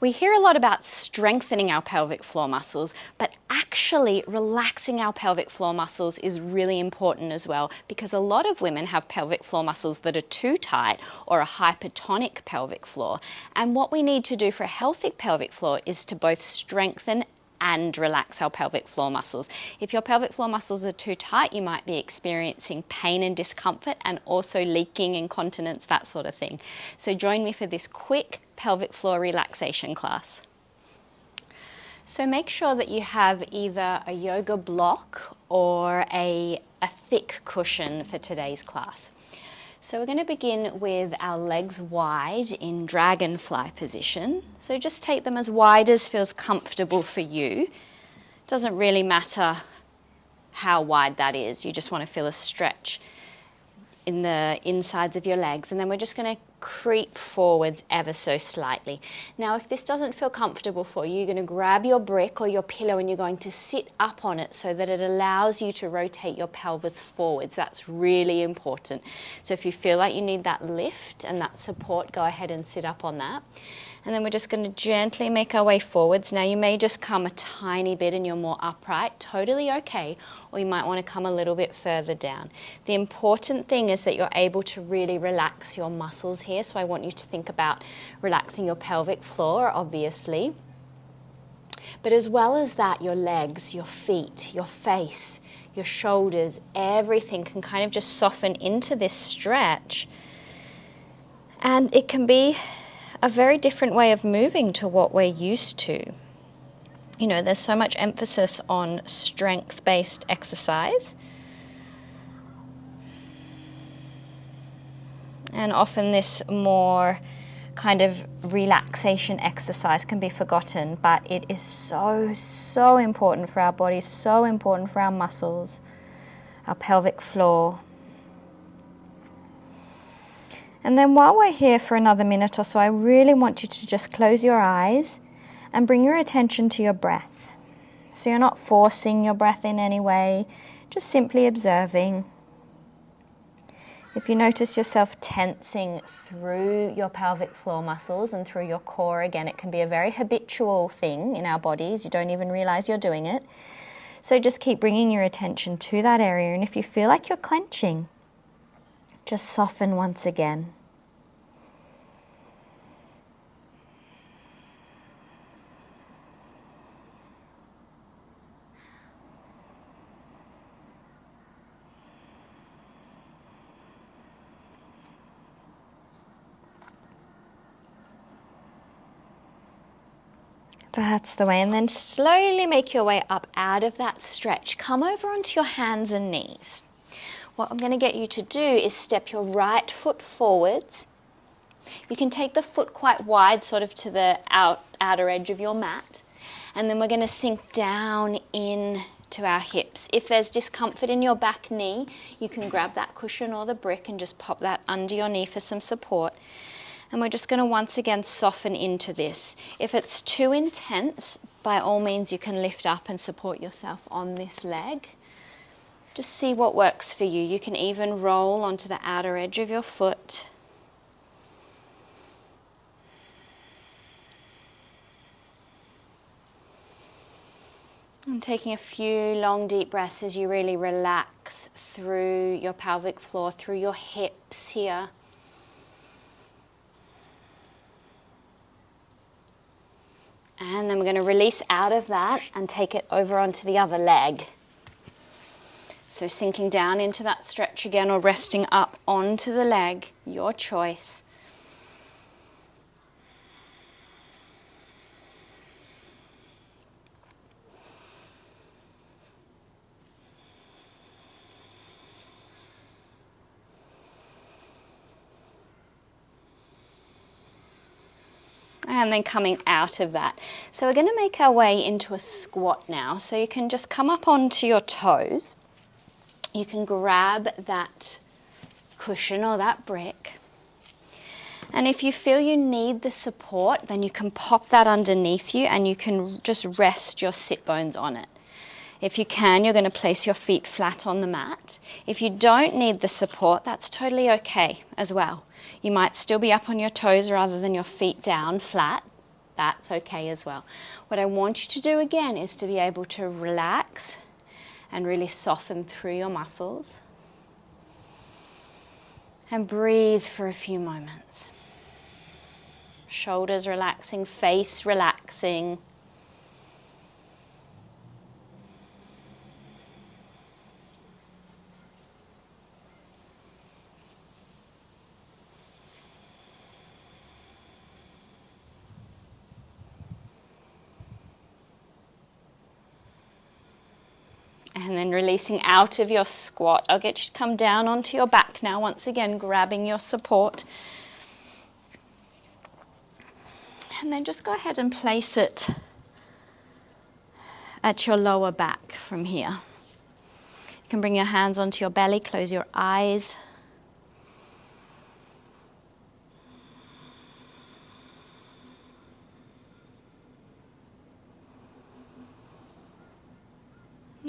We hear a lot about strengthening our pelvic floor muscles, but actually relaxing our pelvic floor muscles is really important as well, because a lot of women have pelvic floor muscles that are too tight or a hypertonic pelvic floor. And what we need to do for a healthy pelvic floor is to both strengthen and relax our pelvic floor muscles. If your pelvic floor muscles are too tight, you might be experiencing pain and discomfort and also leaking, incontinence, that sort of thing. So join me for this quick pelvic floor relaxation class. So make sure that you have either a yoga block or a thick cushion for today's class. So we're going to begin with our legs wide in Dragonfly position. So just take them as wide as feels comfortable for you. Doesn't really matter how wide that is. You just want to feel a stretch in the insides of your legs. And then we're just going to creep forwards ever so slightly. Now, if this doesn't feel comfortable for you, you're going to grab your brick or your pillow and you're going to sit up on it so that it allows you to rotate your pelvis forwards. That's really important. So if you feel like you need that lift and that support, go ahead and sit up on that. And then we're just going to gently make our way forwards. Now you may just come a tiny bit and you're more upright, totally okay, or you might want to come a little bit further down. The important thing is that you're able to really relax your muscles here. So I want you to think about relaxing your pelvic floor, obviously. But as well as that, your legs, your feet, your face, your shoulders, everything can kind of just soften into this stretch. And it can be a very different way of moving to what we're used to. You know, there's so much emphasis on strength-based exercise. And often this more kind of relaxation exercise can be forgotten, but it is so, so important for our bodies, so important for our muscles, our pelvic floor. And then while we're here for another minute or so, I really want you to just close your eyes and bring your attention to your breath. So you're not forcing your breath in any way, just simply observing. If you notice yourself tensing through your pelvic floor muscles and through your core, again, it can be a very habitual thing in our bodies. You don't even realize you're doing it. So just keep bringing your attention to that area. And if you feel like you're clenching, just soften once again. That's the way. And then slowly make your way up out of that stretch. Come over onto your hands and knees. What I'm going to get you to do is step your right foot forwards. You can take the foot quite wide, sort of to the outer edge of your mat. And then we're going to sink down in to our hips. If there's discomfort in your back knee, you can grab that cushion or the brick and just pop that under your knee for some support. And we're just going to once again soften into this. If it's too intense, by all means you can lift up and support yourself on this leg. Just see what works for you. You can even roll onto the outer edge of your foot. And taking a few long deep breaths as you really relax through your pelvic floor, through your hips here. And then we're going to release out of that and take it over onto the other leg. So sinking down into that stretch again or resting up onto the leg, your choice. And then coming out of that. So we're going to make our way into a squat now. So you can just come up onto your toes. You can grab that cushion or that brick. And if you feel you need the support, then you can pop that underneath you and you can just rest your sit bones on it. If you can, you're going to place your feet flat on the mat. If you don't need the support, that's totally okay as well. You might still be up on your toes rather than your feet down flat, that's okay as well. What I want you to do again is to be able to relax and really soften through your muscles. And breathe for a few moments. Shoulders relaxing, face relaxing. And then releasing out of your squat. I'll get you to come down onto your back now, once again grabbing your support. And then just go ahead and place it at your lower back from here. You can bring your hands onto your belly, close your eyes.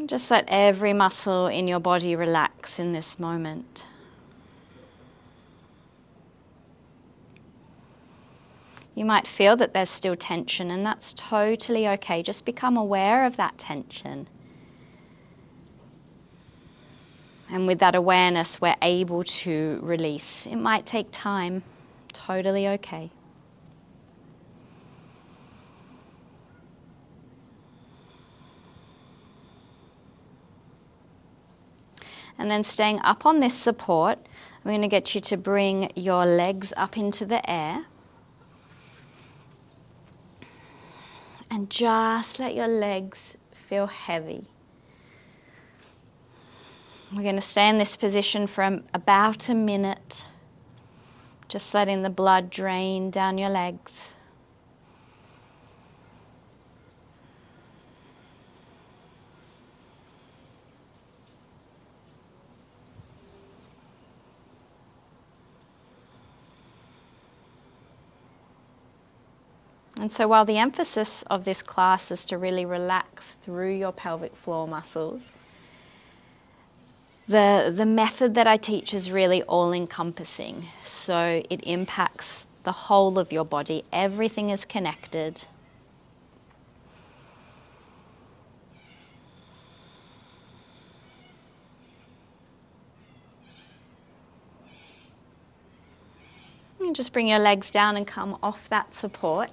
Just let every muscle in your body relax in this moment. You might feel that there's still tension, and that's totally okay. Just become aware of that tension. And with that awareness, we're able to release. It might take time. Totally okay. And then staying up on this support, I'm going to get you to bring your legs up into the air. And just let your legs feel heavy. We're going to stay in this position for about a minute. Just letting the blood drain down your legs. And so while the emphasis of this class is to really relax through your pelvic floor muscles, the method that I teach is really all-encompassing. So it impacts the whole of your body. Everything is connected. And just bring your legs down and come off that support.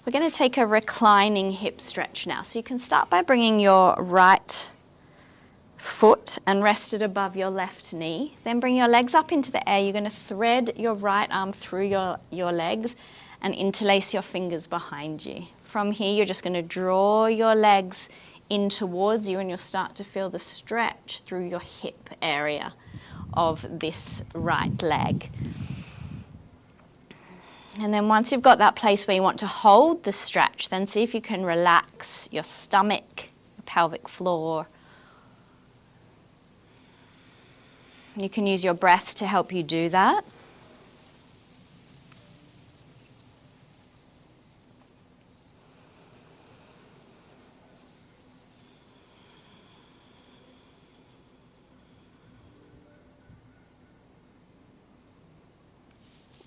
We're going to take a reclining hip stretch now. So you can start by bringing your right foot and rest it above your left knee. Then bring your legs up into the air. You're going to thread your right arm through your legs and interlace your fingers behind you. From here, you're just going to draw your legs in towards you, and you'll start to feel the stretch through your hip area of this right leg. And then once you've got that place where you want to hold the stretch, then see if you can relax your stomach, your pelvic floor. You can use your breath to help you do that.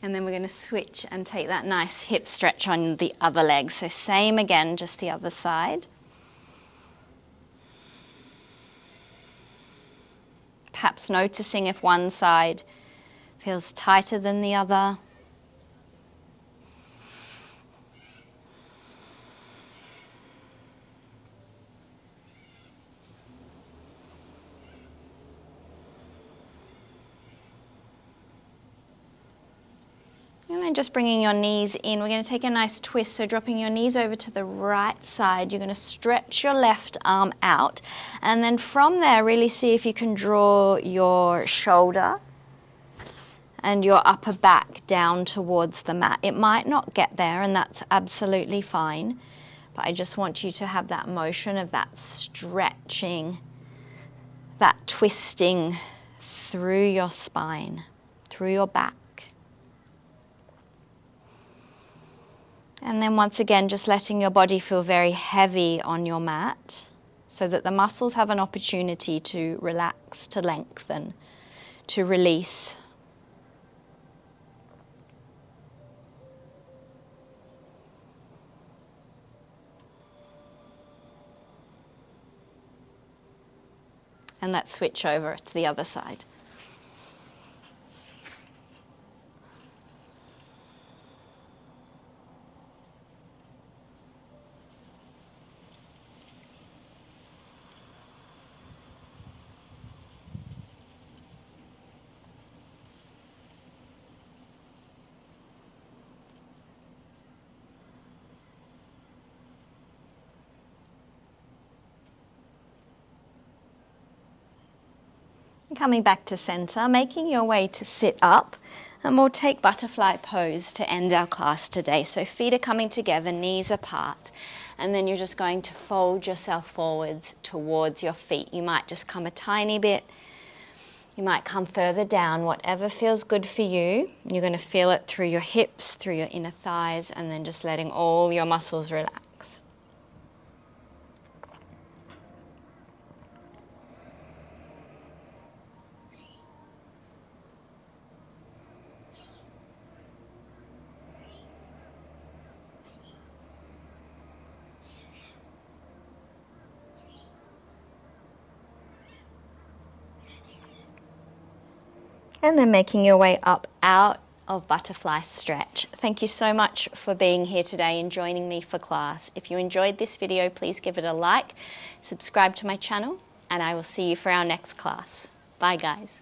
And then we're going to switch and take that nice hip stretch on the other leg. So same again, just the other side. Perhaps noticing if one side feels tighter than the other. And then just bringing your knees in. We're going to take a nice twist. So dropping your knees over to the right side. You're going to stretch your left arm out. And then from there, really see if you can draw your shoulder and your upper back down towards the mat. It might not get there, and that's absolutely fine. But I just want you to have that motion of that stretching, that twisting through your spine, through your back. And then once again, just letting your body feel very heavy on your mat so that the muscles have an opportunity to relax, to lengthen, to release. And let's switch over to the other side. Coming back to center, making your way to sit up, and we'll take butterfly pose to end our class today. So feet are coming together, knees apart, and then you're just going to fold yourself forwards towards your feet. You might just come a tiny bit, you might come further down, whatever feels good for you. You're going to feel it through your hips, through your inner thighs, and then just letting all your muscles relax. And then making your way up out of butterfly stretch. Thank you so much for being here today and joining me for class. If you enjoyed this video, please give it a like, subscribe to my channel, and I will see you for our next class. Bye guys.